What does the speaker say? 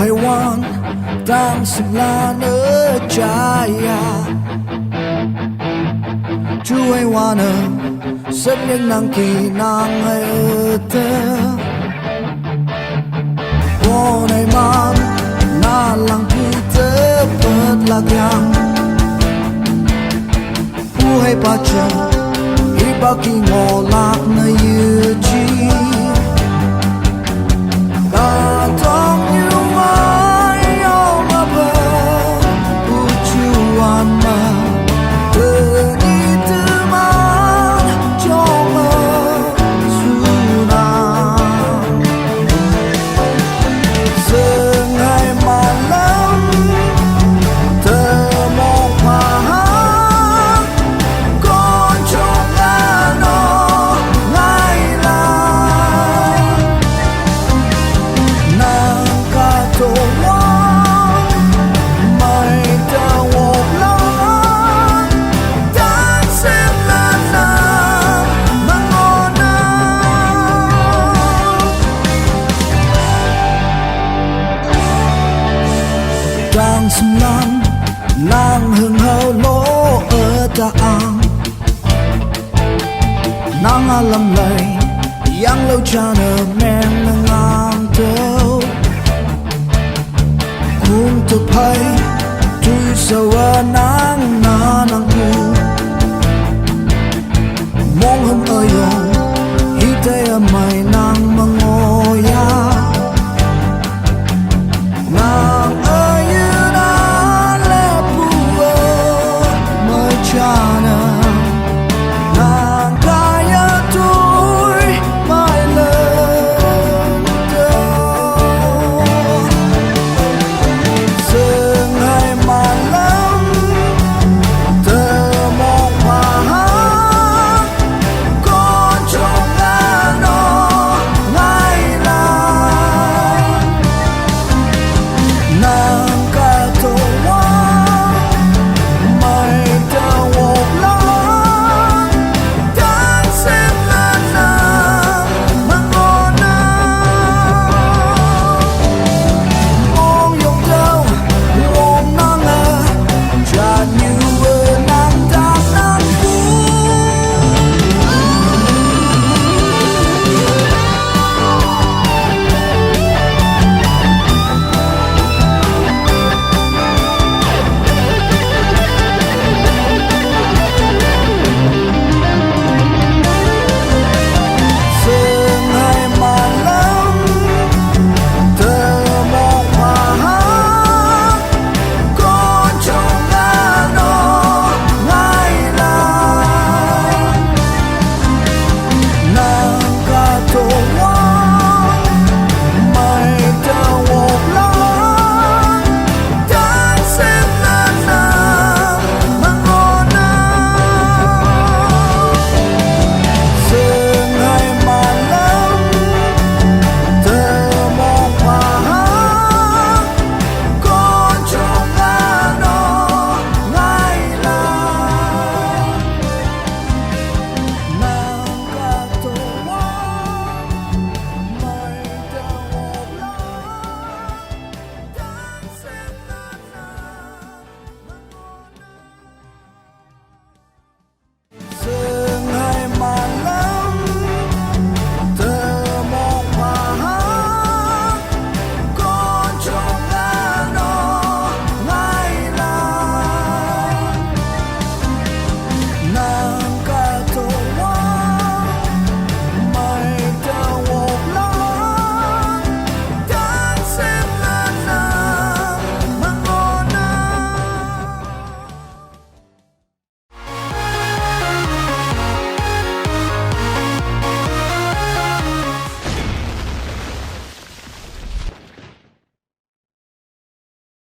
haiwan tang silana jaya chu haiwana sắp những nàng kỳ nàng ete ô này man na lang pute pet lagyang u hai pa cha hi ba ki ngo lak na yu chi ka tong you ai yo ma ba u chu an ma Đang xâm lăng nàng hương hậu lỗ ở ta ang nàng a lâm lầy yang lâu cha nở men ngang tâu cùng tập hay tuy sâu ở nàng na nàng cu mong hâm ơi yo hi tây ở mày nàng mang ngồi ya nàng ơi Chana